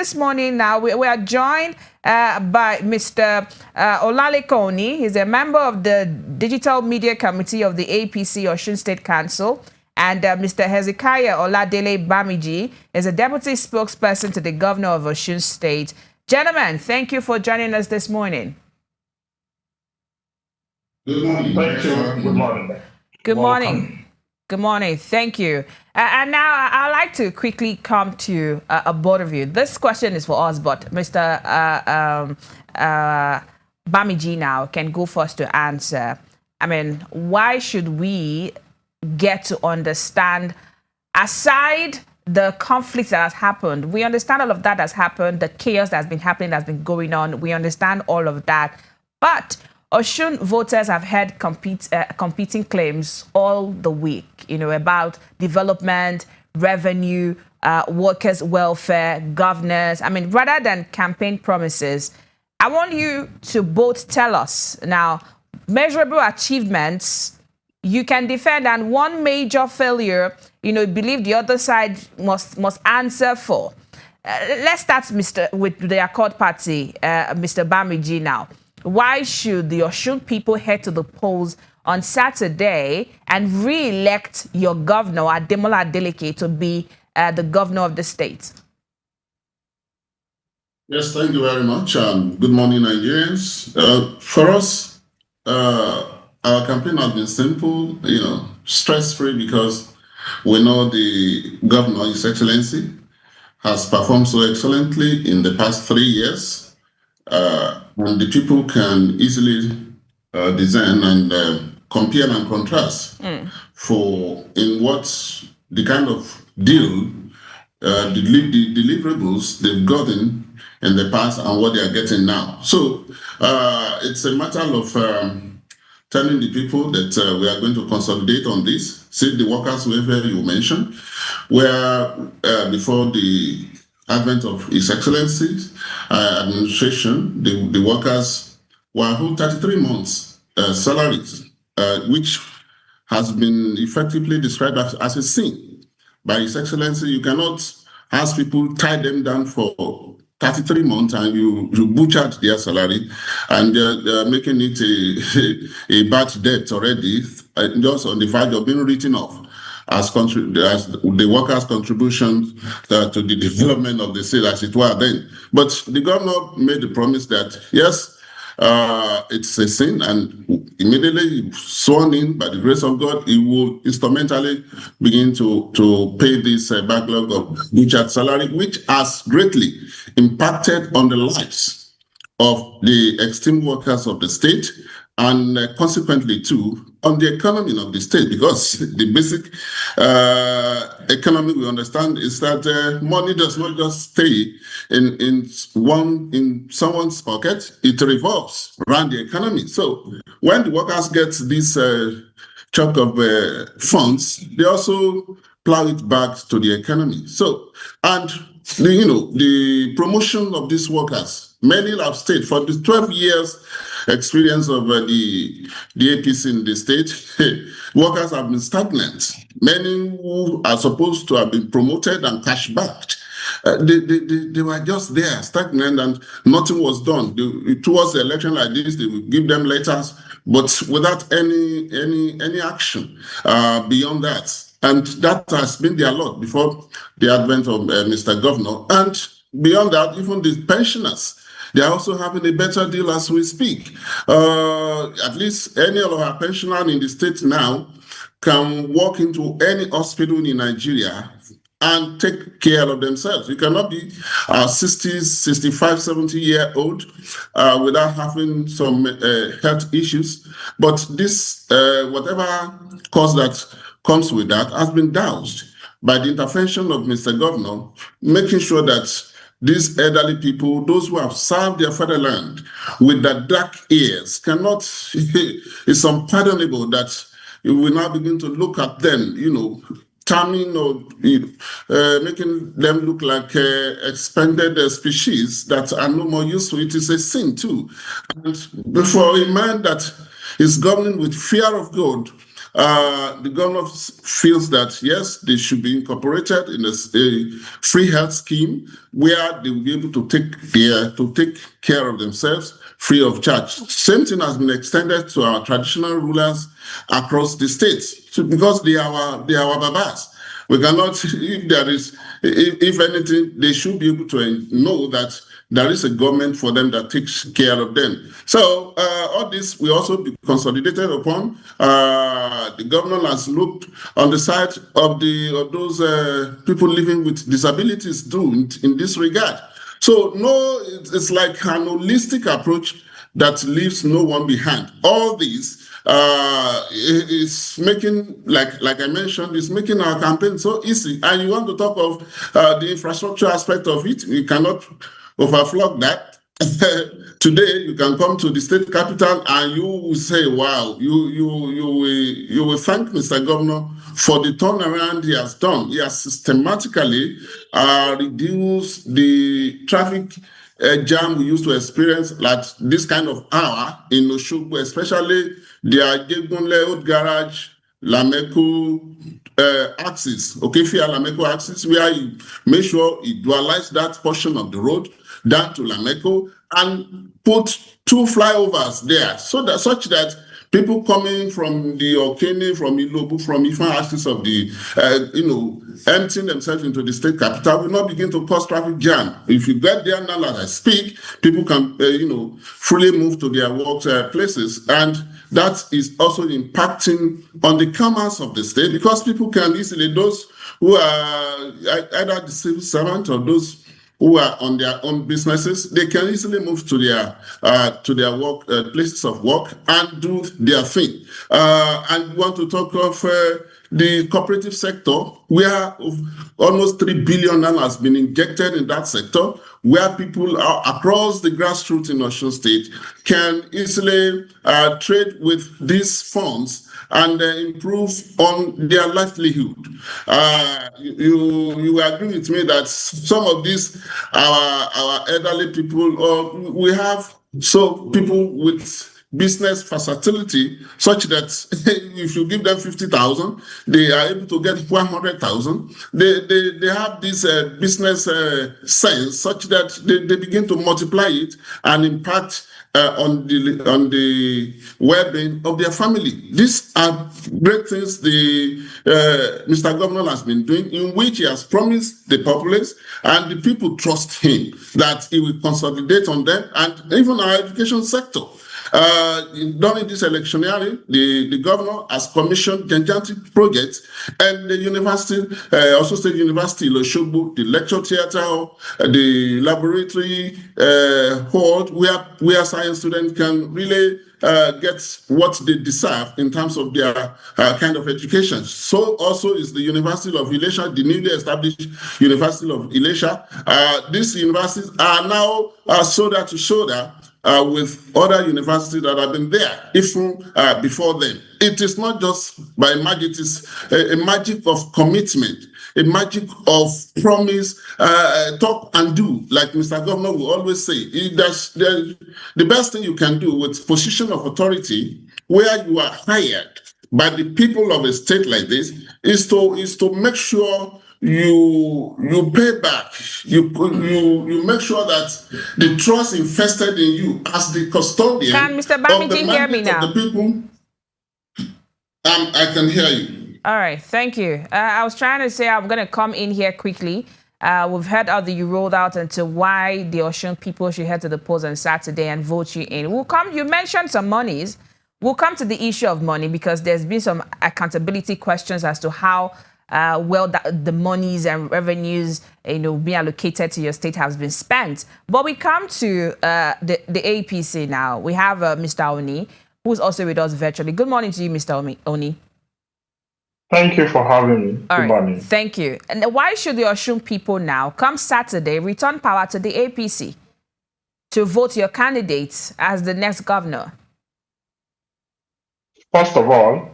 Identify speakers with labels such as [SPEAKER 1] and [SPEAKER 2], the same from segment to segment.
[SPEAKER 1] this morning now, we are joined by Mr. Olalekan Oni. He's a member of the Digital Media Committee of the APC Osun State Council. And Mr. Hezekiah Oladele Bamiji is a deputy spokesperson to the Governor of Osun State. Gentlemen, thank you for joining us this morning.
[SPEAKER 2] Good morning. Thank you. Good morning.
[SPEAKER 1] Good morning. Good morning. Thank you. And now I'd like to quickly come to both of you. This question is for us, but Mr. Bamiji now can go first to answer. I mean, why should we get to understand, aside the conflict that has happened, we understand all of that has happened, the chaos that's been happening, that's been going on, we understand all of that, but Osun voters have heard competing claims all the week, about development, revenue, workers' welfare, governors. I mean, rather than campaign promises, I want you to both tell us now measurable achievements you can defend and one major failure, believe the other side must answer for. Let's start, with the Accord Party, Mr. Bamiji now. Why should the Osun people head to the polls on Saturday and re-elect your governor, Ademola Adeleke, to be the governor of the state?
[SPEAKER 2] Yes, thank you very much. Good morning, Nigerians. For us, our campaign has been simple, stress-free, because we know the governor, His Excellency, has performed so excellently in the past 3 years. And the people can easily design and compare and contrast for in what the kind of deal, the deliverables they've gotten in the past and what they are getting now. So it's a matter of telling the people that we are going to consolidate on this. See the workers' welfare you mentioned, where before the advent of His Excellency's administration, the workers were owed 33 months salaries, which has been effectively described as a sin by His Excellency. You cannot ask people, tie them down for 33 months and you butchered their salary, and they're making it a bad debt already, just on the verge of being written off as the workers' contributions to the development of the state, as it were then. But the governor made the promise that, yes, it's a sin, and immediately sworn in by the grace of God, he will instrumentally begin to pay this backlog of butchered salary, which has greatly impacted on the lives of the esteemed workers of the state, and consequently too on the economy of the state, because the basic economy we understand is that money does not just stay in someone's pocket; it revolves around the economy. So when the workers get this chunk of funds, they also plow it back to the economy. So, and the promotion of these workers, many have stayed for the 12 years experience of the APC in the state. Workers have been stagnant. Many who are supposed to have been promoted and cash backed, they were just there, stagnant, and nothing was done. Towards the election like this, they would give them letters, but without any action beyond that. And that has been their lot before the advent of Mr. Governor. And beyond that, even the pensioners, they are also having a better deal as we speak. At least any of our pensioners in the state now can walk into any hospital in Nigeria and take care of themselves. You cannot be 60, 65, 70-year-old without having some health issues. But this, whatever cause that comes with that, has been doused by the intervention of Mr. Governor, making sure that these elderly people, those who have served their fatherland with their dark ears, cannot, it's unpardonable that you will now begin to look at them, terming or making them look like expanded species that are no more useful. It is a sin too. And for a man that is governing with fear of God The governor feels that, yes, they should be incorporated in a free health scheme where they will be able to take care of themselves free of charge. Same thing has been extended to our traditional rulers across the states, because they are our babas. We cannot, if anything, they should be able to know that there is a government for them that takes care of them. So all this will also be consolidated upon. The governor has looked on the side of those people living with disabilities too in this regard. So no, it's like an holistic approach that leaves no one behind. All these is making, like I mentioned, is making our campaign so easy. And you want to talk of the infrastructure aspect of it, we cannot overflow that. Today, you can come to the state capital and you will say, wow, you will thank Mr. Governor for the turnaround he has done. He has systematically reduced the traffic jam we used to experience at this kind of hour in Oshogbo, especially the Ajegunle Old Garage, Lameko axis, Okefia Lameko axis, where you make sure you dualize that portion of the road down to Lameko and put 2 flyovers there, such that people coming from the Okene, from Ilobu, from Ifan axis of the, emptying themselves into the state capital will not begin to cause traffic jam. If you get there now as I speak, people can, fully move to their work places. And that is also impacting on the commerce of the state, because people can easily, those who are either the civil servant or those who are on their own businesses, they can easily move to their work places of work and do their thing. And we want to talk of the cooperative sector, where almost 3 billion has been injected in that sector, where people are across the grassroots in Osun State can easily trade with these funds and improve on their livelihood. You agree with me that some of these our elderly people, or we have people with business versatility, such that if you give them 50,000, they are able to get 100,000. They have this business sense, such that they begin to multiply it and impact on the well-being of their family. These are great things the Mr. Governor has been doing, in which he has promised the populace, and the people trust him that he will consolidate on them, and even our education sector. During this electioneering, the governor has commissioned gigantic projects, and the university, Osun State University, Oshogbo, the lecture theater, the laboratory hall, where science students can really get what they deserve in terms of their kind of education. So also is the University of Ilesha, the newly established University of Ilesha. These universities are now shoulder to shoulder with other universities that have been there, even before them. It is not just by magic, it is a magic of commitment, a magic of promise, talk and do, like Mr. Governor will always say. The best thing you can do with position of authority, where you are hired by the people of a state like this, is to make sure you pay back. You make sure that the trust invested in you as the custodian
[SPEAKER 1] Can Mr.
[SPEAKER 2] of the
[SPEAKER 1] Bamiji hear me
[SPEAKER 2] mandate
[SPEAKER 1] now?
[SPEAKER 2] of the people. I can hear you.
[SPEAKER 1] All right, thank you. I was trying to say I'm going to come in here quickly. We've heard how you rolled out into why the Osun people should head to the polls on Saturday and vote you in. You mentioned some monies. We'll come to the issue of money, because there's been some accountability questions as to how well the monies and revenues being allocated to your state has been spent. But we come to the APC now. We have Mr. Oni, who's also with us virtually. Good morning to you, Mr. Oni.
[SPEAKER 3] Thank you for having me.
[SPEAKER 1] All
[SPEAKER 3] Good
[SPEAKER 1] right,
[SPEAKER 3] morning.
[SPEAKER 1] thank you. And why should the Osun people now, come Saturday, return power to the APC to vote your candidates as the next governor?
[SPEAKER 3] First of all,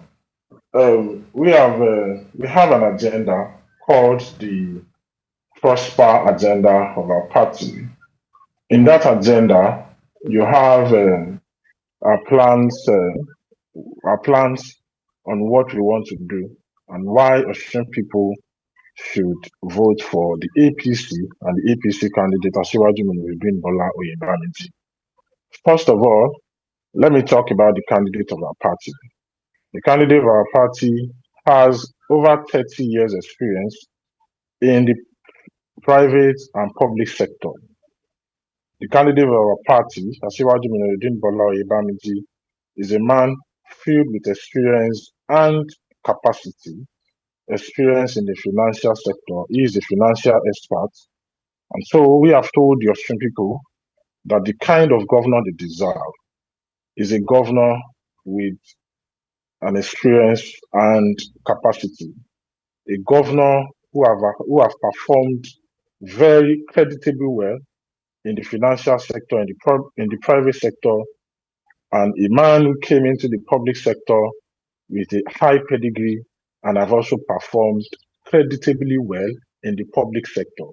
[SPEAKER 3] we have an agenda called the Prosper Agenda of our party. In that agenda, you have our plans on what we want to do and why Osun people should vote for the APC and the APC candidate Asiwaju Bola Bamiji. First of all, let me talk about the candidate of our party. The candidate of our party has over 30 years experience in the private and public sector. The candidate of our party, Asiwaju Bola Bamiji, is a man filled with experience and capacity, experience in the financial sector. He is a financial expert. And so we have told the Osun people that the kind of governor they deserve is a governor with an experience and capacity, a governor who have performed very creditably well in the financial sector, in the private sector, and a man who came into the public sector with a high pedigree and have also performed creditably well in the public sector.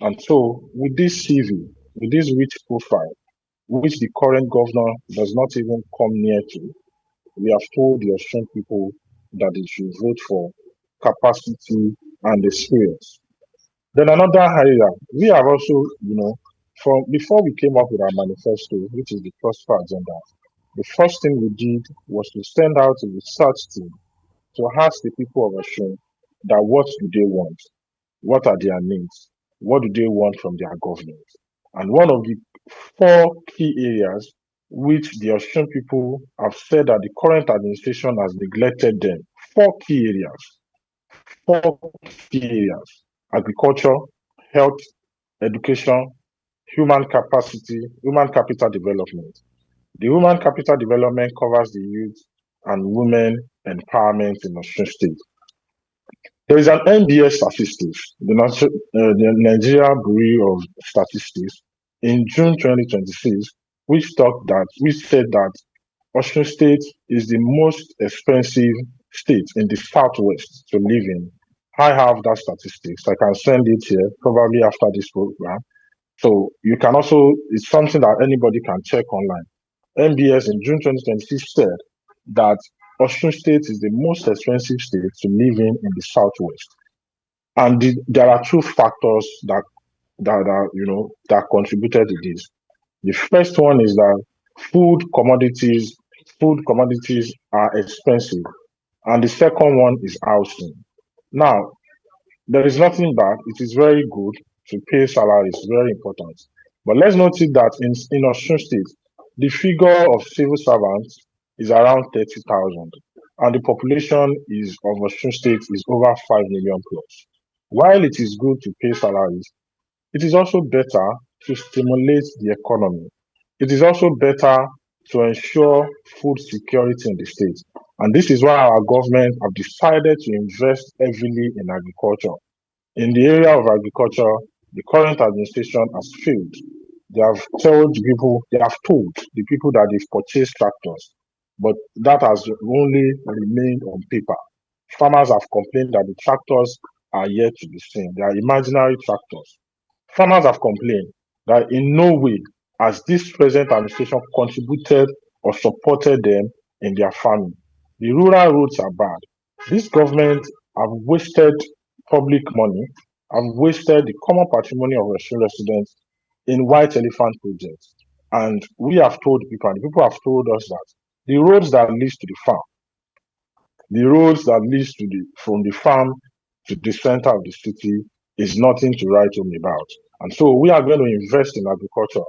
[SPEAKER 3] And so with this CV, with this rich profile, which the current governor does not even come near to, we have told the Austrian people that they should vote for capacity and experience. Then another area, we have also, from before we came up with our manifesto, which is the Prosper Agenda, the first thing we did was to send out a research team to ask the people of Osun that what do they want? What are their needs? What do they want from their government? And one of the 4 key areas which the Osun people have said that the current administration has neglected them, 4 key areas, 4 key areas: agriculture, health, education, human capital development. The human capital development covers the youth and women empowerment in Osun State. There is an NBS statistics, the Nigeria Bureau of Statistics, in June 2026, which said that Osun State is the most expensive state in the southwest to live in. I have that statistics. I can send it here probably after this program. So you can also, it's something that anybody can check online. NBS in June 2026 said that Osun State is the most expensive state to live in the southwest. And there are 2 factors that contributed to this. The first one is that food commodities are expensive. And the second one is housing. Now, there is nothing bad. It is very good to pay salaries, very important. But let's notice that in Osun State, the figure of civil servants is around 30,000, and the population of Osun State is over 5 million plus. While it is good to pay salaries, it is also better to stimulate the economy. It is also better to ensure food security in the state. And this is why our government have decided to invest heavily in agriculture. In the area of agriculture, the current administration has failed. They have told the people that they've purchased tractors, but that has only remained on paper. Farmers have complained that the tractors are yet to be seen. They are imaginary tractors. Farmers have complained that in no way has this present administration contributed or supported them in their farming. The rural roads are bad. This government have wasted public money, have wasted the common patrimony of residents in white elephant projects. And we have told people, and people have told us that the roads that lead to the farm, the roads that lead from the farm to the center of the city is nothing to write home about. And so we are going to invest in agriculture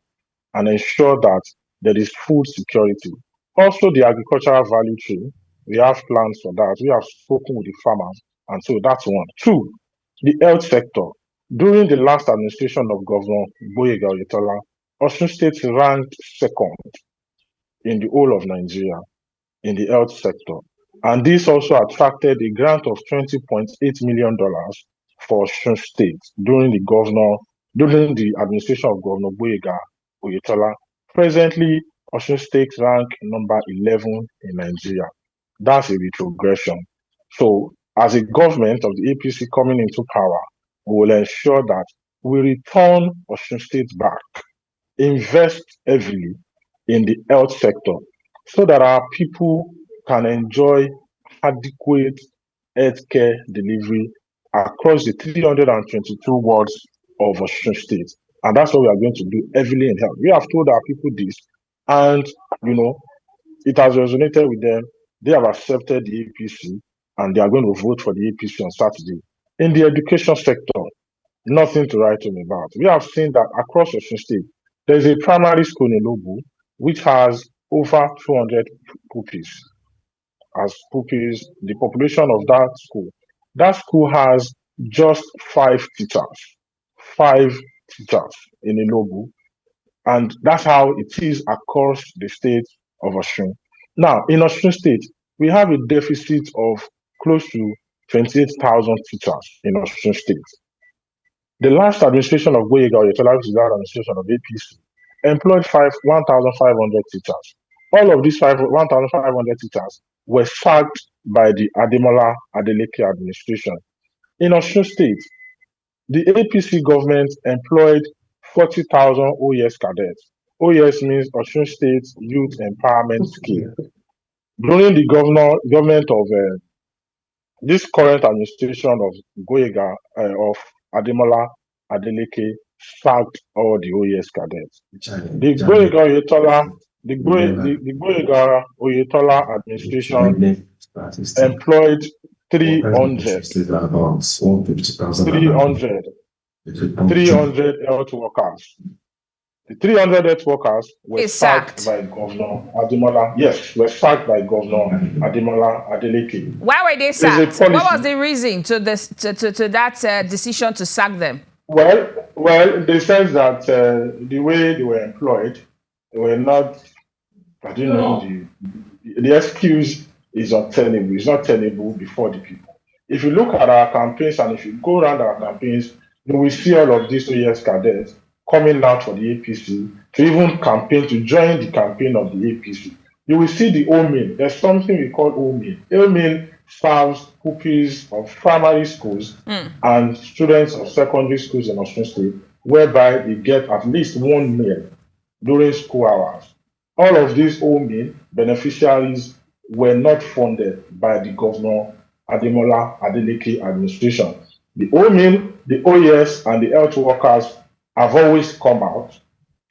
[SPEAKER 3] and ensure that there is food security. Also, the agricultural value chain, we have plans for that. We have spoken with the farmers, and so that's one. 2, the health sector. During the last administration of Governor Boyega Oyetola, Osun State ranked 2nd in the whole of Nigeria in the health sector. And this also attracted a grant of $20.8 million for Osun State during the administration of Governor Boyega Oyetola. Presently, Osun State rank number 11 in Nigeria. That's a retrogression. So, as a government of the APC coming into power, we will ensure that we return Osun State back, invest heavily in the health sector, so that our people can enjoy adequate healthcare delivery across the 322 wards of Osun State. And that's what we are going to do heavily in health. We have told our people this, and it has resonated with them. They have accepted the APC, and they are going to vote for the APC on Saturday. In the education sector, nothing to write home about. We have seen that across Osun State, there is a primary school in Lobu which has over 200 pupils. As pupils, the population of that school. That school has just 5 teachers in Ilobu, and that's how it is across the state of Osun. Now, in Osun State, we have a deficit of close to 28,000 teachers in Osun State. The last administration of Boyega Oyetola, which is the administration of APC, employed 1,500 teachers. All of these 1,500 teachers were sacked by the Ademola Adeleke administration. In Osun State, the APC government employed 40,000 OES cadets. OES means Osun State Youth Empowerment Scheme. During the government of this current administration of Boyega, of Ademola Adeleke, sacked all the OES cadets. The Boyega Oyetola administration employed 300 health workers. The 300 health workers were sacked by Governor Ademola. Yes, were sacked by Governor Ademola Adeleke.
[SPEAKER 1] Why were they sacked? What was the reason to this to that decision to sack them?
[SPEAKER 3] Well, in the sense that the way they were employed, they were not. I don't know. The excuse is untenable. It's not tenable before the people. If you look at our campaigns and if you go around our campaigns, you will see all of these OES cadets coming out for the APC to even campaign, to join the campaign of the APC. You will see the OMIN. There's something we call OMIN. OMIN serves pupils of primary schools and students of secondary schools in Osun State, whereby they get at least 1 meal during school hours. All of these OMIN beneficiaries were not funded by the Governor Ademola Adeleke administration. The OMIN, the OES, and the health workers have always come out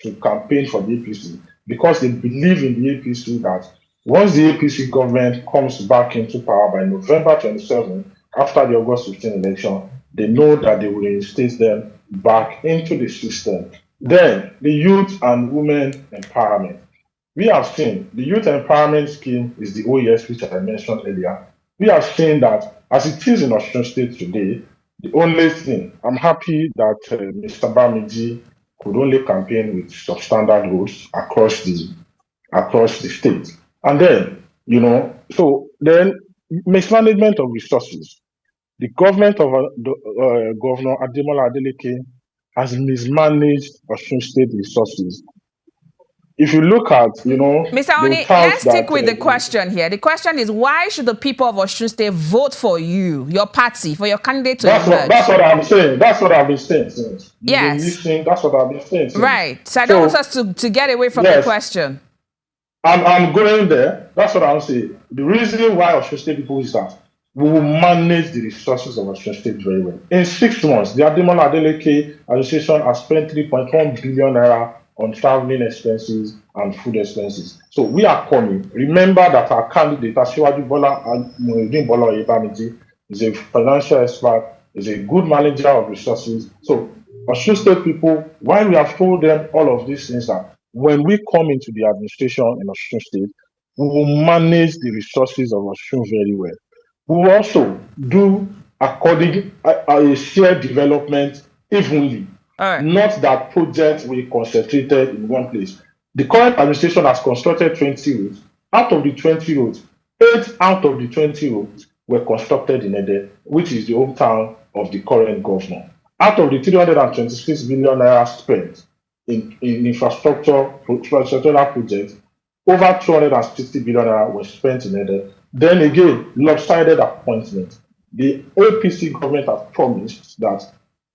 [SPEAKER 3] to campaign for the APC because they believe in the APC that once the APC government comes back into power by November 27, after the August 15 election, they know that they will reinstate them back into the system. Then, the youth and women empowerment. We have seen the youth empowerment scheme is the OES, which I mentioned earlier. We have seen that as it is in Osun State today, the only thing, I'm happy that Mr. Bamiji could only campaign with substandard roads across the state. And then, so then mismanagement of resources. The government of Governor Ademola Adeleke has mismanaged Osun State resources. If you look at,
[SPEAKER 1] Mr. Oni, let's stick with the question here. The question is, why should the people of Osun State vote for you, your party, for your candidate to emerge?
[SPEAKER 3] That's what I'm saying. That's what I've been saying since.
[SPEAKER 1] Yes.
[SPEAKER 3] That's what I've been saying since.
[SPEAKER 1] Right. So I don't want us to get away from the question.
[SPEAKER 3] I'm going there. That's what I'm saying. The reason why Osun State people is that we will manage the resources of Osun State very well. In 6 months, the Ademola Adeleke administration has spent 3.1 billion naira on traveling expenses and food expenses. So we are coming. Remember that our candidate, Bamiji, is a financial expert, is a good manager of resources. So Osun State people, while we have told them all of these things, that when we come into the administration in Osun State, we will manage the resources of Osun very well. We will also do according a shared development evenly. Not that projects will be concentrated in one place. The current administration has constructed 20 roads. Out of the 20 roads, 8 out of the 20 roads were constructed in Ede, which is the hometown of the current governor. Out of the 326 billion naira spent in infrastructural projects, over 260 billion naira were spent in Ede. Then again, lopsided appointment. The APC government has promised that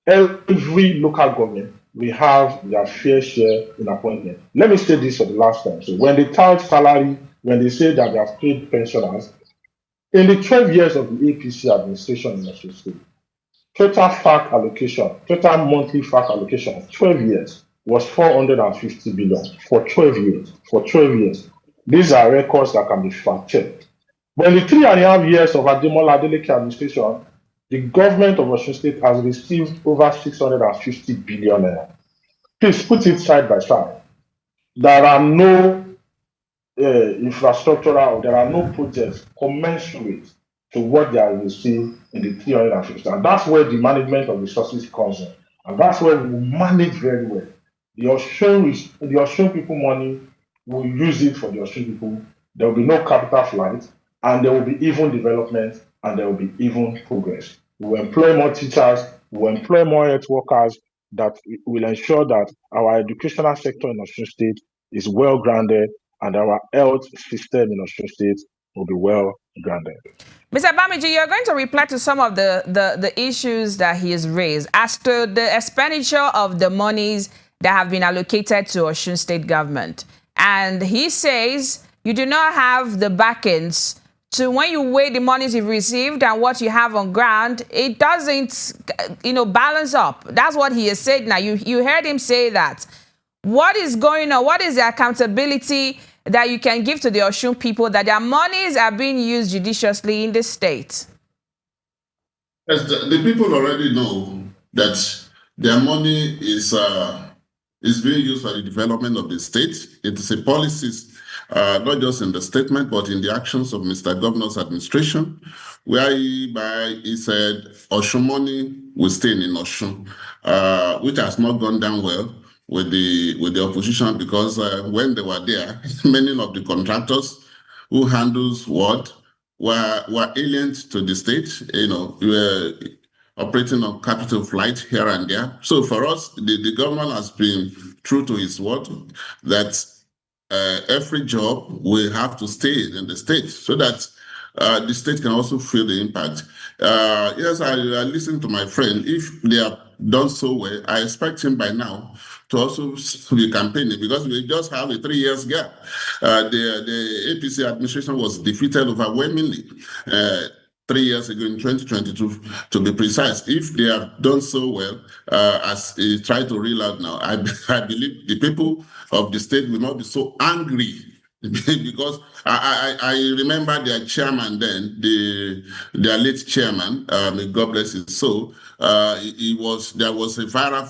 [SPEAKER 3] every local government will have their fair share in appointment. Let me say this for the last time. So when they tout salary, when they say that they have paid pensioners, In the 12 years of the APC administration in Osun State, total FAC allocation, total monthly FAC allocation of 12 years was 450 billion for 12 years. For 12 years. These are records that can be fact-checked. But in the 3.5 years of Ademola Adeleke administration, the government of Osun State has received over 650 billion naira. Please put it side by side. There are no infrastructural, there are no projects commensurate to what they are received in the 350. And that's where the management of resources comes in. And that's where we manage very well. The Osun people money, will use it for the Osun people. There will be no capital flight, and there will be even development, and there will be even progress. We will employ more teachers, we will employ more health workers that will ensure that our educational sector in Osun State is well grounded, and our health system in Osun State will be well grounded.
[SPEAKER 1] Mr. Bamiji, you're going to reply to some of the issues that he has raised as to the expenditure of the monies that have been allocated to Osun State government. And he says you do not have the backends to, when you weigh the monies you've received and what you have on ground, it doesn't, balance up. That's what he has said now. You heard him say that. What is going on? What is the accountability that you can give to the Osun people that their monies are being used judiciously in the state?
[SPEAKER 2] Yes, the people already know that their money is being used for the development of the state. It is a policy, not just in the statement, but in the actions of Mr. Governor's administration, whereby he said Osun money will stay in Osun, which has not gone down well with the opposition, because when they were there, many of the contractors who handles what were alien to the state, were operating on capital flight here and there. So for us, the government has been true to his word that every job will have to stay in the state so that the state can also feel the impact. Yes, I listened to my friend. If they have done so well, I expect him by now to also be campaigning, because we just have a 3 years gap. The APC administration was defeated overwhelmingly 3 years ago in 2022, to be precise. If they have done so well, as he tried to reel out now, I believe the people of the state will not be so angry because I remember their chairman then, their late chairman, may God bless his soul. There was a viral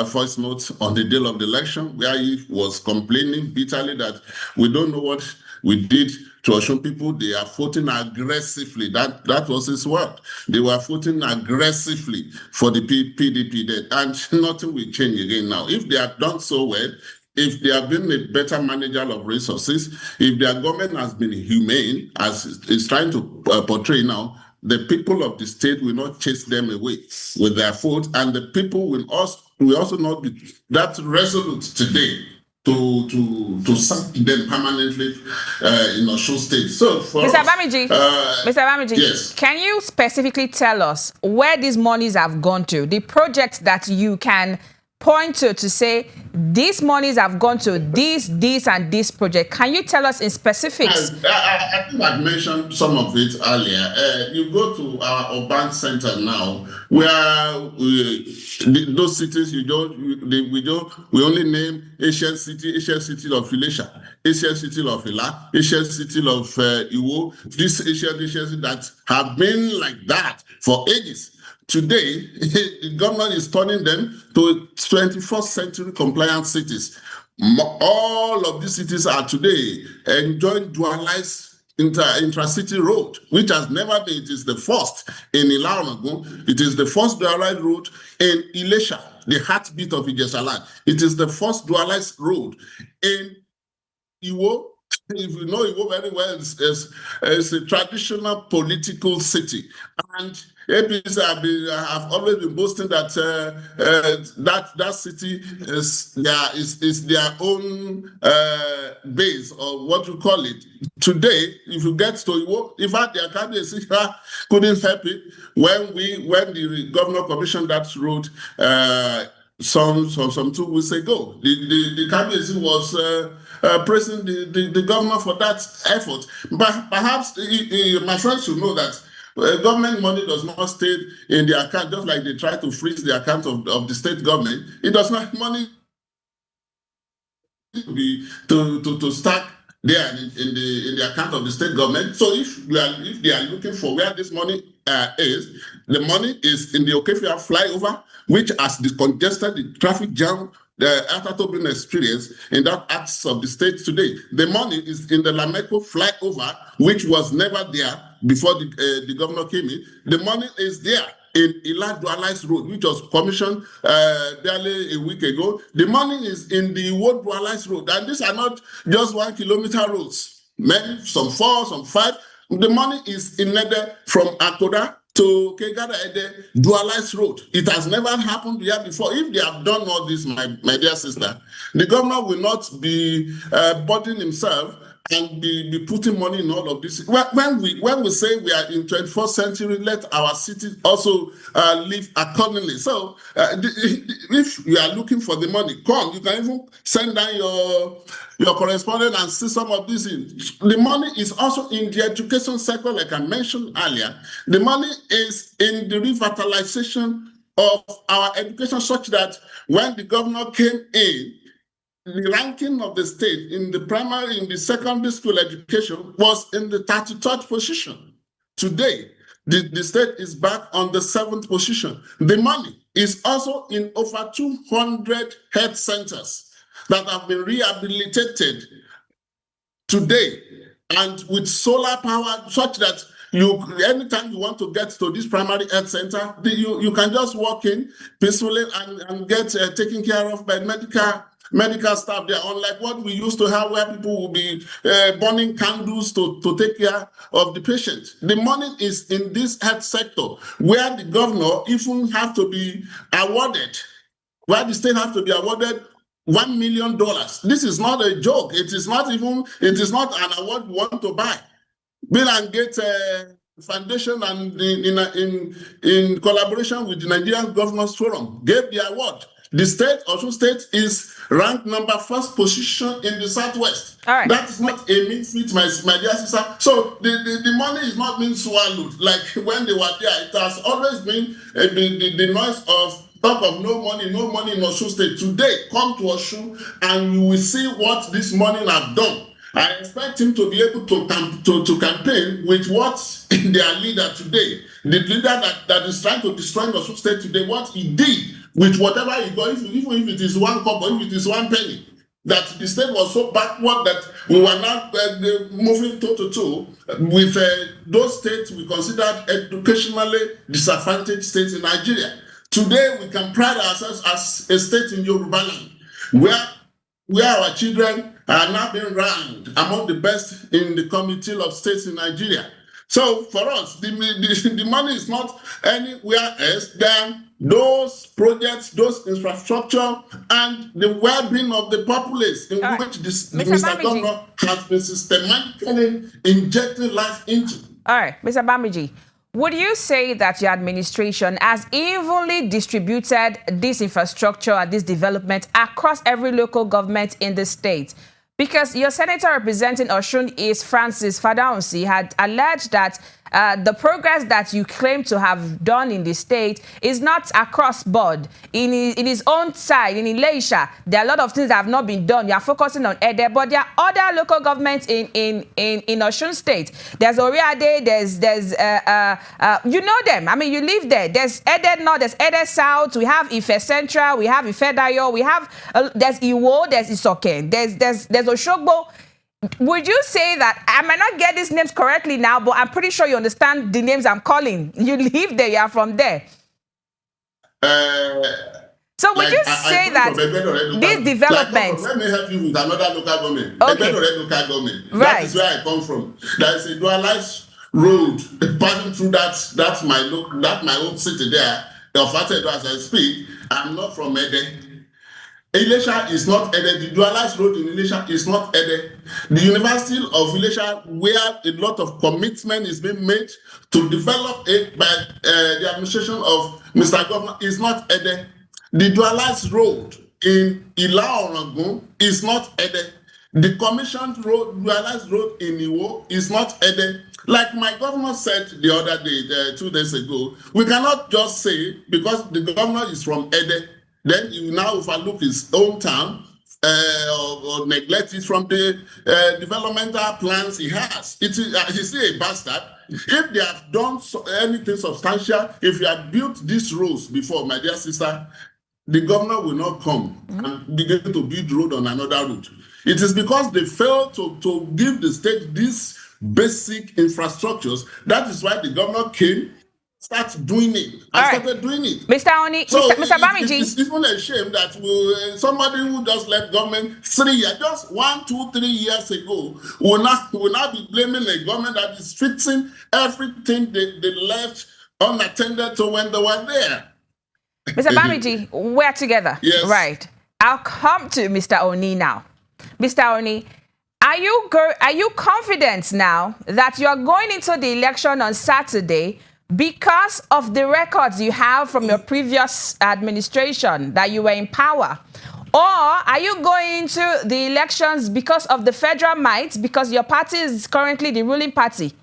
[SPEAKER 2] voice note on the day of the election where he was complaining bitterly that we don't know what we did to Osun people. They are voting aggressively. That was his word. They were voting aggressively for the PDP then, and nothing will change again now. If they have done so well, if they have been a better manager of resources, if their government has been humane, as it's trying to portray now, the people of the state will not chase them away with their vote, and the people will also not be that resolute today to sack them permanently in Osun State. So for
[SPEAKER 1] Mr. Bamiji,
[SPEAKER 2] yes.
[SPEAKER 1] Can you specifically tell us where these monies have gone to? The projects that you can point to say these monies have gone to this and this project. Can you tell us in specifics?
[SPEAKER 2] I think I've mentioned some of it earlier. You go to our urban center now, where those cities we only name Asian city of Ilesha, Asian city of Ila, Asian city of Iwo. These Asian cities that have been like that for ages. Today, the government is turning them to 21st century compliant cities. All of these cities are today enjoying dualized intra-city road, which has never been. It is the first in Ilaonagun. It is the first dualized road in Ilesha, the heartbeat of Ijeshaland. It is the first dualized road in Iwo. If you know Iwo very well, it's a traditional political city, and APC have always been boasting that that city is their own base, or what you call it. Today, if you get to Iwo, in fact, the Academy couldn't help it when the governor commissioned that road. some 2 weeks ago. The cabinet was praising the governor for that effort. But perhaps my friends should know that government money does not stay in the account, just like they try to freeze the account of the state government. It does not money to stack there in the account of the state government. So if they are looking for where this money is, the money is in the Okefia flyover, which has decongested the traffic jam after Tobin experience in that acts of the state today. The money is in the Lameco flyover, which was never there before the governor came in. The money is there in Ila Dualized Road, which was commissioned barely a week ago. The money is in the Wood Dualized Road, and these are not just 1 kilometer roads. Many, some 4, some 5. The money is in Nede from Akoda to Kegada Ede Dualized Road. It has never happened here before. If they have done all this, my dear sister, the governor will not be burdening himself and be putting money in all of this. When we say we are in 21st century, let our city also live accordingly. So if you are looking for the money, come. You can even send down your correspondent and see some of these things. The money is also in the education sector, like I mentioned earlier. The money is in the revitalization of our education, such that when the governor came in, the ranking of the state in the primary, in the secondary school education was in the 33rd position. Today, the state is back on the 7th position. The money is also in over 200 health centers that have been rehabilitated today, and with solar power, such that anytime you want to get to this primary health center, you can just walk in peacefully and get taken care of by medical staff there, unlike what we used to have, where people will be burning candles to take care of the patient. The money is in this health sector, where the governor even have to be awarded, where the state have to be awarded $1 million. This is not a joke. It is not an award you want to buy. Bill and Gates Foundation, and in collaboration with the Nigerian Governors Forum, gave the award. The state, Osun State, is ranked number 1st position in the Southwest.
[SPEAKER 1] All right.
[SPEAKER 2] That is not a mean feat, my dear sister. So the money is not being swallowed. Like when they were there, it has always been the noise of talk of no money in Osun State. Today, come to Osun and you will see what this money have done. I expect him to be able to campaign with what their leader today, the leader that is trying to destroy Osun State today, what he did with whatever he got, even if it is 1 kobo, if it is 1 penny, that the state was so backward that we were now moving toe to toe with those states we considered educationally disadvantaged states in Nigeria. Today, we can pride ourselves as a state in Yoruba land, where our children are now being ranked among the best in the committee of states in Nigeria. So for us, the money is not anywhere else than those projects, those infrastructure, and the well-being of the populace, in which Mr. Governor has been systematically injecting life into.
[SPEAKER 1] All right, Mr. Bamiji, would you say that your administration has evenly distributed this infrastructure and this development across every local government in the state? Because your senator representing Osun East, Francis Fadaunsi, had alleged that the progress that you claim to have done in the state is not across board. In his own side, in Ilaisha, there are a lot of things that have not been done. You are focusing on Ede, but there are other local governments in Osun State. There's Oriade, there's you know them. I mean, you live there. There's Ede North, there's Ede South. We have Ife Central, we have Ife Dayo, we have there's Iwo, there's Isoken, there's Oshogbo. Would you say that, I might not get these names correctly now, but I'm pretty sure you understand the names I'm calling. You live there, you are from there. So would you say that this development...
[SPEAKER 2] Let me help you with another local government.
[SPEAKER 1] Okay.
[SPEAKER 2] Local government.
[SPEAKER 1] Right.
[SPEAKER 2] That is where I come from. There is a dualized road passing through that's my own city there. Of Atedo as I speak. I'm not from Ede. Ilesha is not Ede. The dualized road in Ilesha is not Ede. The University of Ilesha, where a lot of commitment is being made to develop it by the administration of Mr. Governor, is not Ede. The dualized road in Ila-Orangun is not Ede. The commissioned road, dualized road in Iwo is not Ede. Like my governor said the other day, 2 days ago, we cannot just say because the governor is from Ede, then you now overlook his own town or neglect it from the developmental plans he has. It is, he's still a bastard. If they have done anything substantial, if you have built these roads before, my dear sister, the governor will not come and begin to build road on another route. It is because they failed to give the state these basic infrastructures. That is why the governor came, started doing it, and started doing it.
[SPEAKER 1] Mr. Oni,
[SPEAKER 2] So
[SPEAKER 1] Mr. Bamiji.
[SPEAKER 2] it's even a shame that somebody who just left government 3 years, just 1, 2, 3 years ago, will not be blaming a government that is fixing everything they left unattended to when they were there.
[SPEAKER 1] Mr. Bamiji, we're together.
[SPEAKER 2] Yes.
[SPEAKER 1] Right. I'll come to Mr. Oni now. Mr. Oni, are you confident now that you're going into the election on Saturday because of the records you have from your previous administration that you were in power? Or are you going into the elections because of the federal might, because your party is currently the ruling party?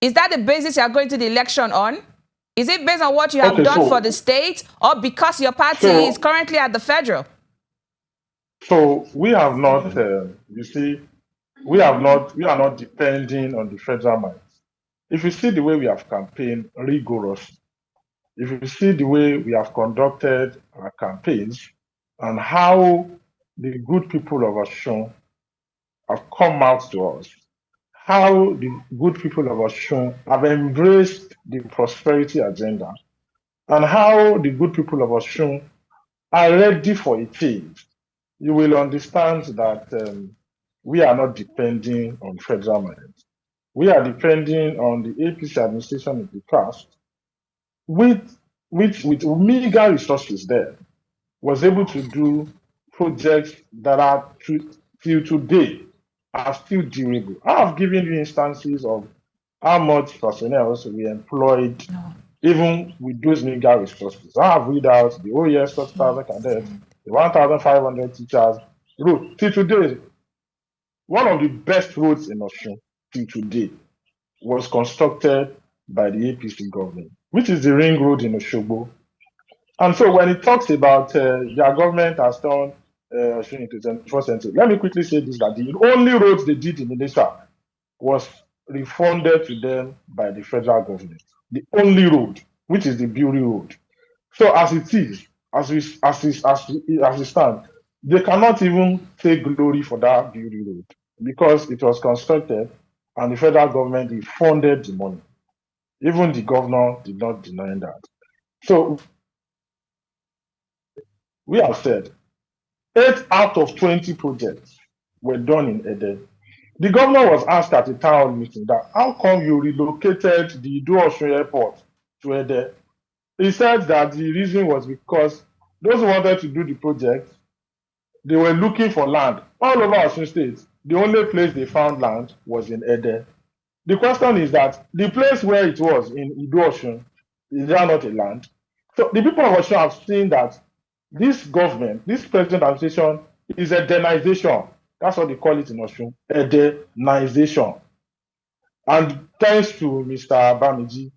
[SPEAKER 1] Is that the basis you're going to the election on? Is it based on what you have done for the state, or because your party is currently at the federal?
[SPEAKER 3] So we have not, you see, we are not depending on the federal might. If you see the way we have campaigned rigorously, if you see the way we have conducted our campaigns and how the good people of Osun have come out to us, how the good people of Osun have embraced the prosperity agenda, and how the good people of Osun are ready for a change, you will understand that we are not depending on federal might. We are depending on the APC administration in the past, with meager resources there, was able to do projects that are till today are still durable. I have given you instances of how much personnel we employed, even with those meager resources. I have read out the OES 30,000 cadets, the 1,500 teachers, road till today. One of the best roads in Osun till today was constructed by the APC government, which is the ring road in Osogbo. And so when it talks about their government has turned Osun into the 21st century, let me quickly say this, that the only roads they did in Ilesha was refunded to them by the federal government. The only road, which is the Beauty Road. So as it is, as we stand, they cannot even take glory for that Beauty Road because it was constructed and the federal government refunded the money. Even the governor did not deny that. So we have said 8 out of 20 projects were done in Ede. The governor was asked at a town hall meeting that how come you relocated the Ido-Osun airport to Ede? He said that the reason was because those who wanted to do the project, they were looking for land all over Osun State. The only place they found land was in Ede. The question is that the place where it was in Ido-Osun, is there not a land? So the people of Osun have seen that this government, this present administration is a denization. That's what they call it in Osun, a denization. And thanks to Mr. Bamiji,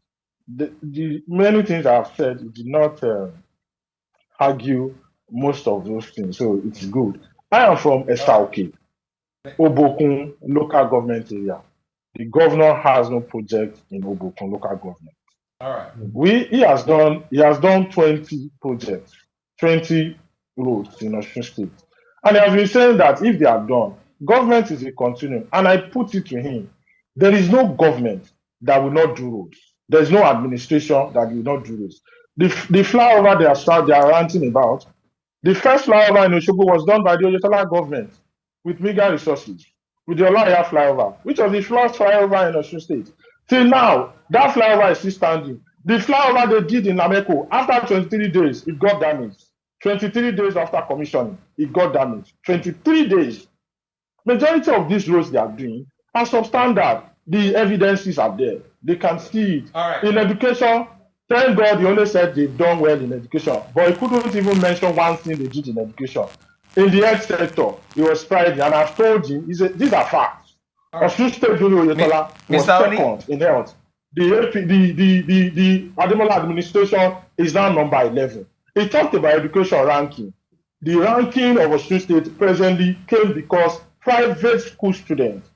[SPEAKER 3] the many things I have said, he did not argue most of those things, so it's good. I am from Esauke, Obokun local government area. The governor has no project in Obokun local government.
[SPEAKER 4] All right.
[SPEAKER 3] He has done 20 projects, 20 roads in Osun State. And he has been saying that if they are done, government is a continuum. And I put it to him, there is no government that will not do roads. There is no administration that will not do roads. The flyover they are ranting about, the first flyover in Osogbo was done by the Oyetola government with meager resources, with the Olalekan flyover, which was the first flyover in Osun State. Till now, that flyover is still standing. The flyover they did in Lameko, after 23 days, it got damaged. 23 days after commissioning, it got damaged. 23 days. Majority of these roads they are doing are substandard. The evidences are there. They can see it.
[SPEAKER 4] All right.
[SPEAKER 3] In education, Thank God he only said they've done well in education, but he couldn't even mention one thing they did in education. In the health sector, he was striding, and I've told him, these are facts. Osun State Junior Oyetola was
[SPEAKER 4] Mr. Oni?
[SPEAKER 3] second in health. The Ademola administration is now number 11. He talked about education ranking. The ranking of Osun State presently came because private school students,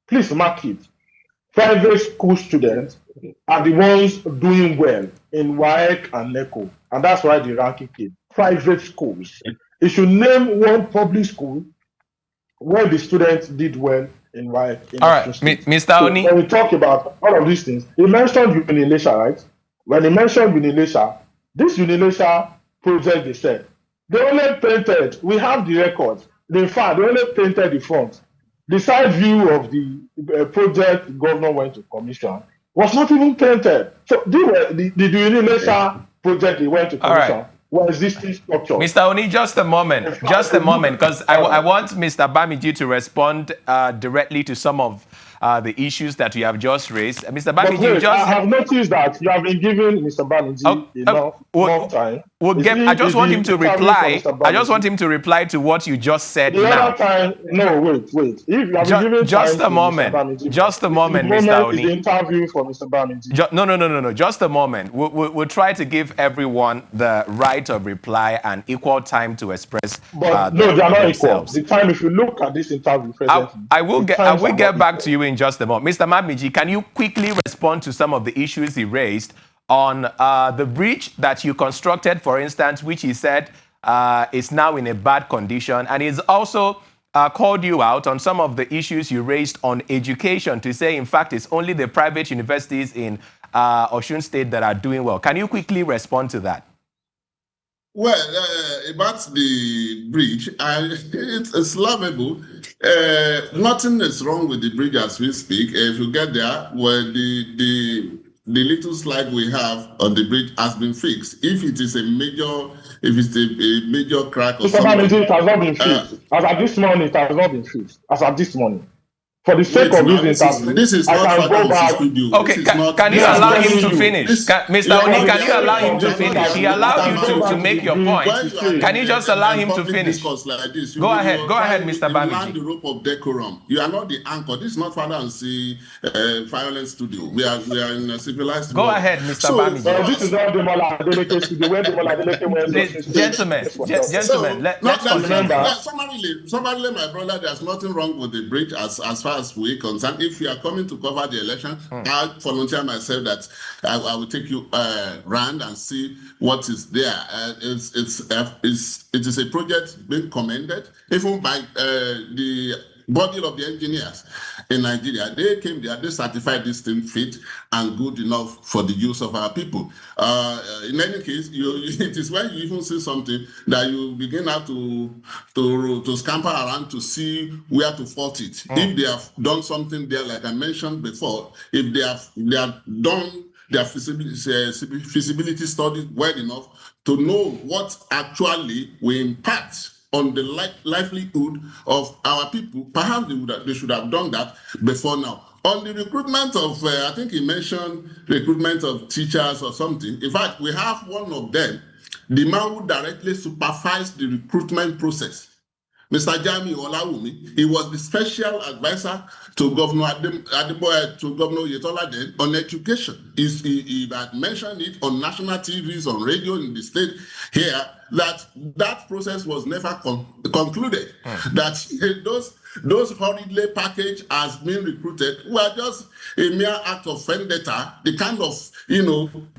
[SPEAKER 3] please mark it, private school students are the ones doing well in WAEC and NECO, and that's why the ranking came. Private schools. You should name one public school where the students did well in WAEC.
[SPEAKER 4] All right, Mr. Oni.
[SPEAKER 3] When we talk about all of these things, he mentioned Unilesha, right? When he mentioned Unilesha, this Unilesha project, they said, they only painted, we have the records. In fact, they only painted the front. The side view of the project the governor went to commission was not even painted. So the Unilesha project they went to commission was existing structure.
[SPEAKER 4] Mr. Oni, just a moment, because I want Mr. Bamiji to respond directly to some of the issues that you have just raised. Mr. Bamiji,
[SPEAKER 3] I have noticed that you have been giving Mr. Bamiji enough time.
[SPEAKER 4] I just want him to reply. I just want him to reply to what you just said now.
[SPEAKER 3] Other time, no, wait. If you have been giving
[SPEAKER 4] just a moment, Mr. Oni.
[SPEAKER 3] The interview for Mr. Bamiji.
[SPEAKER 4] No. Just a moment. We'll try to give everyone the right of reply and equal time to express.
[SPEAKER 3] But no, they are not equal. The time, if you look at this interview presently,
[SPEAKER 4] I will get back to you in just a moment. Mr. Bamiji, can you quickly respond to some of the issues he raised on the bridge that you constructed, for instance, which he said is now in a bad condition, and he's also called you out on some of the issues you raised on education to say, in fact, it's only the private universities in Osun State that are doing well. Can you quickly respond to that?
[SPEAKER 2] Well, about the bridge, it's lovable. Nothing is wrong with the bridge as we speak. If you get there, well, the little slide we have on the bridge has been fixed. If it is a major crack or something,
[SPEAKER 3] it has not been fixed. As at this morning, it has not been fixed. As at this morning. For the sake of this interview,
[SPEAKER 2] this is not
[SPEAKER 3] go back.
[SPEAKER 4] Okay, can you allow him to finish? Mr. Oni, can you allow him to finish? He allowed you to make your point. Can you just allow him to finish? Go ahead, Mr. Bamiji.
[SPEAKER 2] You land the rope of decorum. You are not the anchor. This is not Father and See violence studio. We are in a civilized
[SPEAKER 4] world.
[SPEAKER 2] Go
[SPEAKER 4] ahead, Mr. Bamiji.
[SPEAKER 3] This is not the Ademola Adeleke studio. Where Ademola Adeleke went.
[SPEAKER 4] Gentlemen, let's
[SPEAKER 2] remember. Somebody, my brother, there's nothing wrong with the bridge as far as we're concerned. If you are coming to cover the election, I volunteer myself that I will take you round and see what is there. It is a project being commended, even by the body of the engineers in Nigeria. They came there, they certified this thing fit and good enough for the use of our people. In any case, it is when you even see something that you begin now to scamper around to see where to fault it. If they have done something there, like I mentioned before, if they have done their feasibility study well enough to know what actually will impact on the livelihood of our people, perhaps they should have done that before now. On the recruitment of, I think he mentioned recruitment of teachers or something. In fact, we have one of them, the man who directly supervised the recruitment process, Mr. Jami Olawumi. He was the special advisor to Governor Ademola Adeleke on education. He had mentioned it on national TVs, on radio in the state here, that process was never concluded. That those hurriedly packaged as being recruited were just a mere act of vendetta, the kind of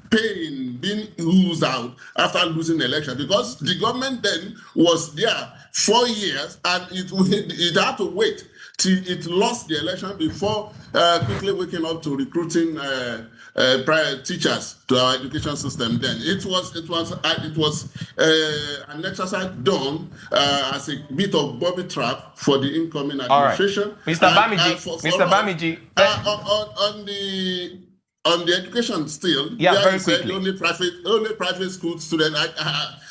[SPEAKER 2] pain being oozed out after losing the election, because the government then was there 4 years and it had to wait till it lost the election before quickly waking up to recruiting private teachers to our education system. Then it was an exercise done as a bit of bobby trap for the incoming administration.
[SPEAKER 4] All right. Mr. Bamiji,
[SPEAKER 2] on the education still,
[SPEAKER 4] very quickly.
[SPEAKER 2] Only private school students.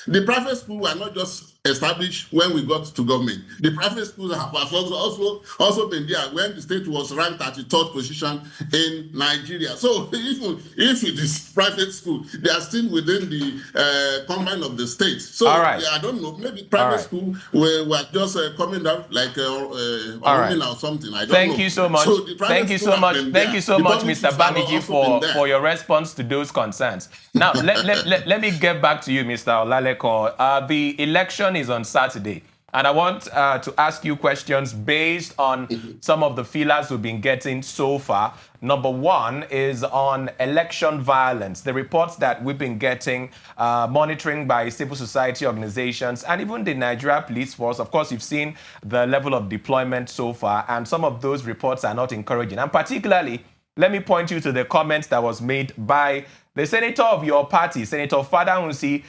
[SPEAKER 2] The private school were not just established when we got to government. The private schools have also been there when the state was ranked at the 3rd position in Nigeria. So even if it is private school, they are still within the confine of the state. So
[SPEAKER 4] right.
[SPEAKER 2] I don't know, maybe private school were just coming out like or something. I don't know.
[SPEAKER 4] Thank you so much.
[SPEAKER 2] So the
[SPEAKER 4] Thank you so much. Thank you so much, Mr. Bamiji, for your response to those concerns. Now, let me get back to you, Mr. Olalekan. The election is on Saturday, and I want to ask you questions based on some of the feelers we've been getting so far. Number one is on election violence. The reports that we've been getting, monitoring by civil society organizations and even the Nigeria Police Force. Of course, you've seen the level of deployment so far, and some of those reports are not encouraging. And particularly, let me point you to the comment that was made by the senator of your party, Senator Fadahunsi,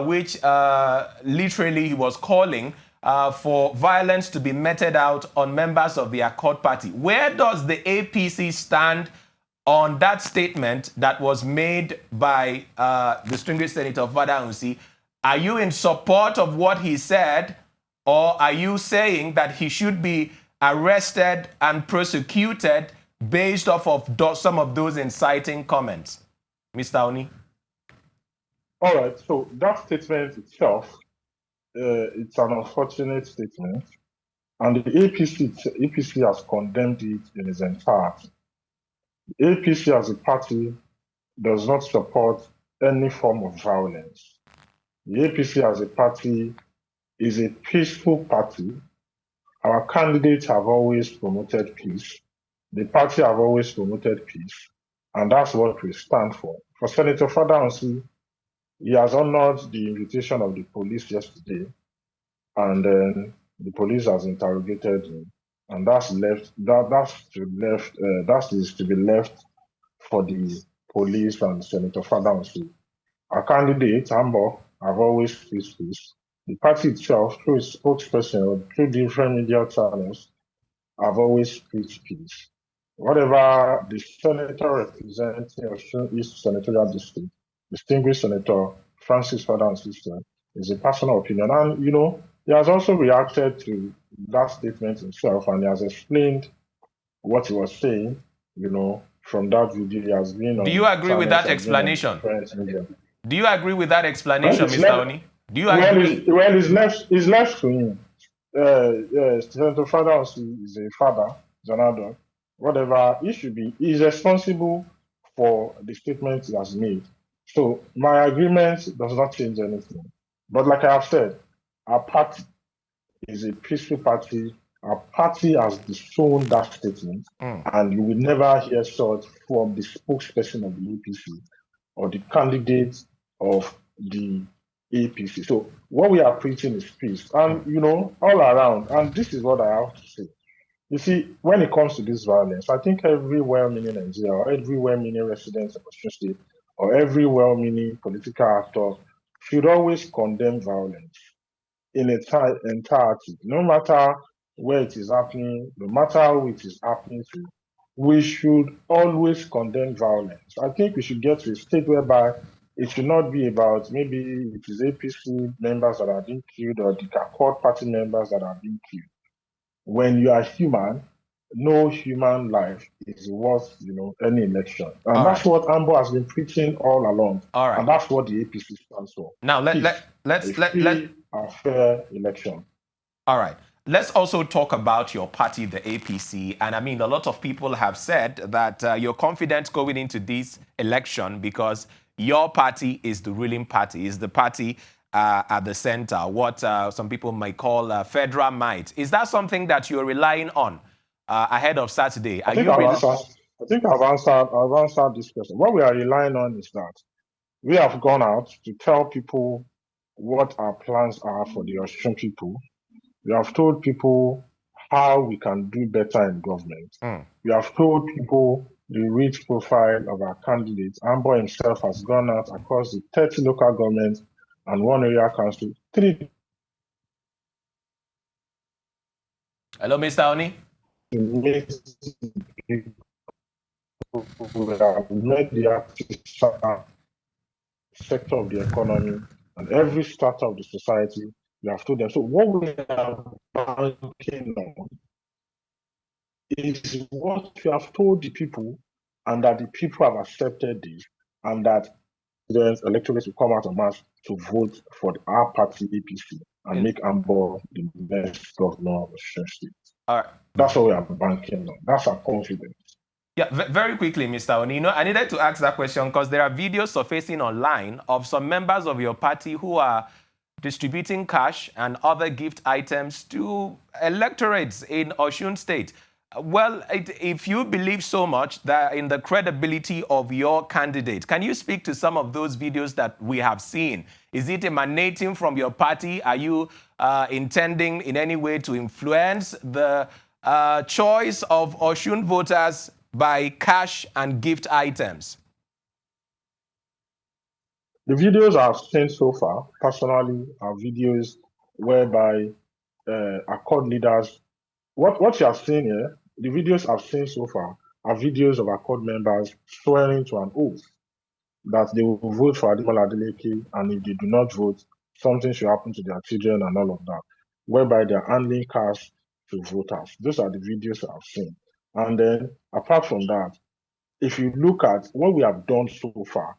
[SPEAKER 4] which literally he was calling for violence to be meted out on members of the Accord Party. Where does the APC stand on that statement that was made by the distinguished Senator Fadahunsi? Are you in support of what he said, or are you saying that he should be arrested and prosecuted based off of some of those inciting comments? Mr. Oni?
[SPEAKER 3] All right, so that statement itself, it's an unfortunate statement, and the APC has condemned it in its entirety. The APC as a party does not support any form of violence. The APC as a party is a peaceful party. Our candidates have always promoted peace. The party have always promoted peace, and that's what we stand for. For Senator Fadahunsi, he has honored the invitation of the police yesterday, and then the police has interrogated him, and that is to be left for the police and Senator Fadahunsi. Our candidate, Ambo, have always preached peace. The party itself, through its spokesperson or through different media channels, have always preached peace. Whatever the senator representing Osun East Senatorial District, distinguished Senator Francis Fadahunsi, is a personal opinion. And, he has also reacted to that statement himself, and he has explained what he was saying, from that video. He has been on.
[SPEAKER 4] Do you agree with that explanation? Do you agree with that explanation, Mr. Oni? Do you agree?
[SPEAKER 3] Well, it's left to him. Senator Fadahunsi is a father, is an adult. Whatever he should be, he's responsible for the statement he has made. So my agreement does not change anything. But like I have said, our party is a peaceful party. Our party has disowned that statement, and you will never hear such from the spokesperson of the APC or the candidate of the APC. So what we are preaching is peace, and all around. And this is what I have to say. You see, when it comes to this violence, I think every well-meaning Nigeria, or every well-meaning resident of Osun State, or every well-meaning political actor should always condemn violence in its entirety, no matter where it is happening, no matter who it is happening to. We should always condemn violence. I think we should get to a state whereby it should not be about maybe it is APC members that are being killed or the Accord Party members that are being killed. When you are human, no human life is worth, any election. And that's what Ambo has been preaching all along.
[SPEAKER 4] All right.
[SPEAKER 3] And that's what the APC stands for.
[SPEAKER 4] Now, let's
[SPEAKER 3] a fair election.
[SPEAKER 4] All right. Let's also talk about your party, the APC. And I mean, a lot of people have said that you're confident going into this election because your party is the ruling party, is the party at the center, what some people might call federal might. Is that something that you're relying on ahead of Saturday?
[SPEAKER 3] I think I've answered this question. What we are relying on is that we have gone out to tell people what our plans are for the Osun people. We have told people how we can do better in government. We have told people the rich profile of our candidates. Ambo himself has gone out across the 30 local governments and 1 area council.
[SPEAKER 4] Hello, Mr. Oni.
[SPEAKER 3] We have made the artisan sector of the economy and every strata of the society We have told them. So what we are banking on is what we have told the people, and that the people have accepted this, and that the electorates will come out en masse to vote for our party APC and make Ambo the next governor of Osun State.
[SPEAKER 4] All right.
[SPEAKER 3] That's what we are banking on. That's our confidence.
[SPEAKER 4] Yeah, very quickly, Mr. Oni, I needed to ask that question because there are videos surfacing online of some members of your party who are distributing cash and other gift items to electorates in Osun State. Well, if you believe so much that in the credibility of your candidate, can you speak to some of those videos that we have seen? Is it emanating from your party? Are you intending in any way to influence the choice of Osun voters by cash and gift items?
[SPEAKER 3] The videos I've seen so far, personally, are videos whereby Accord leaders, what you have seen here, the videos I've seen so far are videos of Accord members swearing to an oath that they will vote for Ademola Adeleke, and if they do not vote, something should happen to their children and all of that, whereby they're handing cash to voters. Those are the videos I've seen. And then, apart from that, if you look at what we have done so far,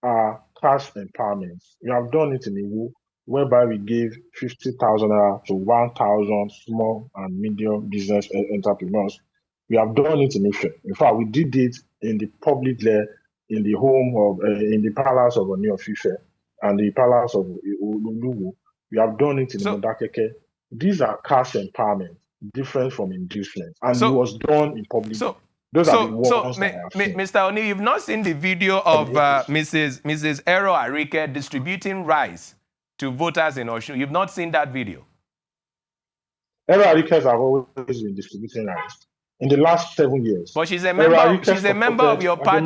[SPEAKER 3] are cash empowerments. We have done it in Iwu, whereby we gave 50,000 to 1,000 small and medium business entrepreneurs. We have done it in Ife. In fact, we did it in the public there, in the home of, in the palace of Oni of Ife and the palace of Uluwu. We have done it in Modakeke. These are cash empowerment, different from inducement, and it was done in public. Those are the ones that I have seen.
[SPEAKER 4] Mr. Oni, you've not seen the video of Mrs. Ero Arike distributing rice to voters in Osun. You've not seen that video.
[SPEAKER 3] Ero Arikes have always been distributing rice in the last 7 years.
[SPEAKER 4] But she's a member. She's a member of your party.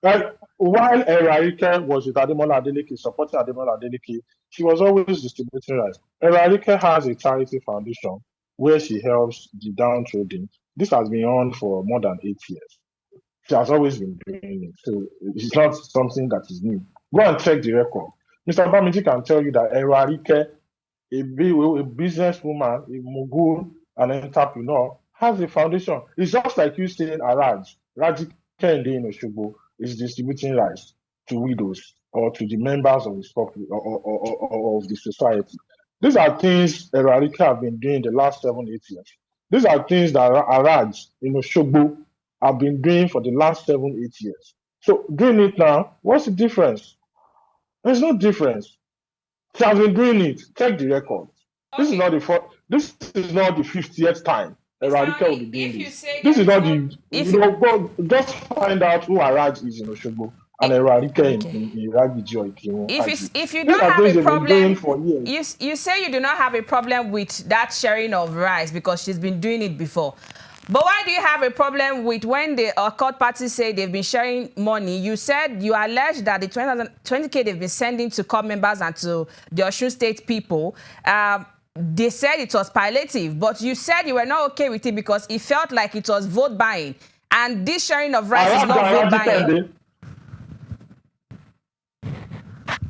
[SPEAKER 3] While Ero Arike was with Ademola Adeleke, supporting Ademola Adeleke, she was always distributing rice. Ero Arike has a charity foundation where she helps the downtrodden. This has been on for more than 8 years. She has always been doing it. So it's not something that is new. Go and check the record. Mr. Bamiji can tell you that Ero Arike, a businesswoman, a mogul, an entrepreneur, has a foundation. It's just like you saying Raji Kende in Osogbo is distributing rice to widows or to the members of the of the society. These are things Ero Arike have been doing the last 7-8 years. These are things that Araj in Osogbo have been doing for the last 7-8 years. So doing it now, what's the difference? There's no difference. She has been doing it. Check the record. Okay. This is not the 50th time Ero Arike will be doing this. This is not the. Just find out who Araj is in Osogbo and Ero Arike in Iragiji or Ikiru.
[SPEAKER 1] If you don't have a problem, you say you do not have a problem with that sharing of rice because she's been doing it before. But why do you have a problem with when the Accord party say they've been sharing money? You said you allege that the 20K they've been sending to COP members and to the Osun State people, they said it was palliative, but you said you were not okay with it because it felt like it was vote buying. And this sharing of rice is not vote buying.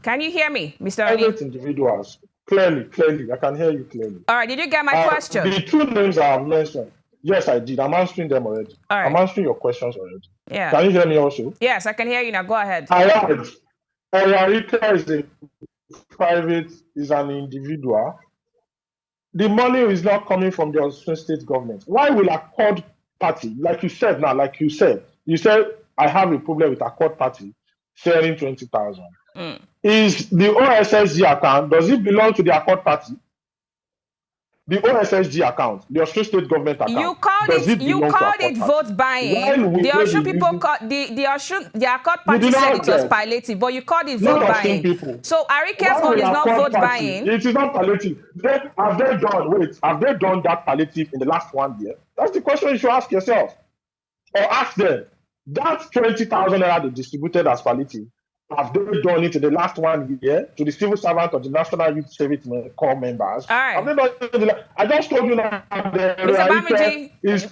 [SPEAKER 1] Can you hear me, Mr. Oni?
[SPEAKER 3] Private individuals. Clearly. I can hear you clearly.
[SPEAKER 1] All right, did you get my question?
[SPEAKER 3] The two names I have mentioned. Yes, I did. I'm answering them already. All right. I'm answering your questions already.
[SPEAKER 1] Yeah.
[SPEAKER 3] Can you hear me also?
[SPEAKER 1] Yes, I can hear you now. Go ahead.
[SPEAKER 3] Ero Arike is a private, is an individual. The money is not coming from the Osun State government. Why will Accord party, like you said now, you said I have a problem with Accord party sharing 20,000. Is the OSSG account, does it belong to the Accord party? The OSSG account, the Osun State government account.
[SPEAKER 1] You called it vote buying. The Osun people the Accord party said it was palliative, but you called it vote buying. So Arike's own is not vote buying.
[SPEAKER 3] It is not palliative. Have they done that palliative in the last 1 year? That's the question you should ask yourself. Or ask them. That 20,000 naira they distributed as palliative, Have they done it in the last 1 year to the civil servant of the National Youth Service Corps members?
[SPEAKER 1] All right.
[SPEAKER 3] Have they done I just told you now.
[SPEAKER 1] Mr. Bamiji,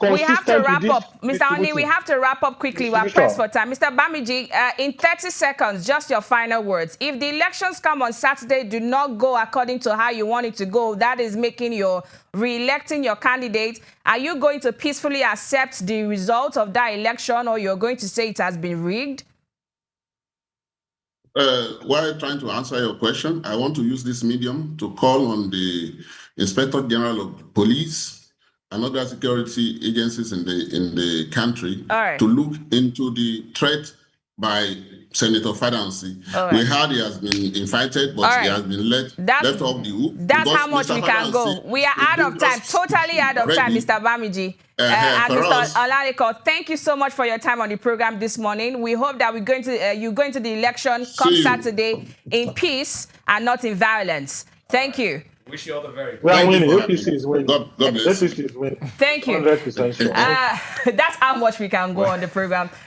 [SPEAKER 1] we have to wrap up. Mr. Oni, we have to wrap up quickly. We're pressed for time. Mr. Bamiji, in 30 seconds, just your final words. If the elections come on Saturday, do not go according to how you want it to go, that is making your re-electing your candidate, are you going to peacefully accept the result of that election, or you're going to say it has been rigged?
[SPEAKER 2] While trying to answer your question, I want to use this medium to call on the Inspector General of Police and other security agencies in the country to look into the threat by Senator Fadansi. We heard he has been invited, but he has been left off the hook.
[SPEAKER 1] That's how much we can go. We are out of time, totally out of time, Mr. Bamiji. And Mr. Olalekan, thank you so much for your time on the program this morning. We hope that you go into the election come Saturday in peace and not in violence. Thank you.
[SPEAKER 4] Wish you all the very best.
[SPEAKER 3] We are winning. APC is winning.
[SPEAKER 2] God bless.
[SPEAKER 3] APC is winning.
[SPEAKER 1] Thank you.
[SPEAKER 3] 100% sure.
[SPEAKER 1] That's how much we can go on the program.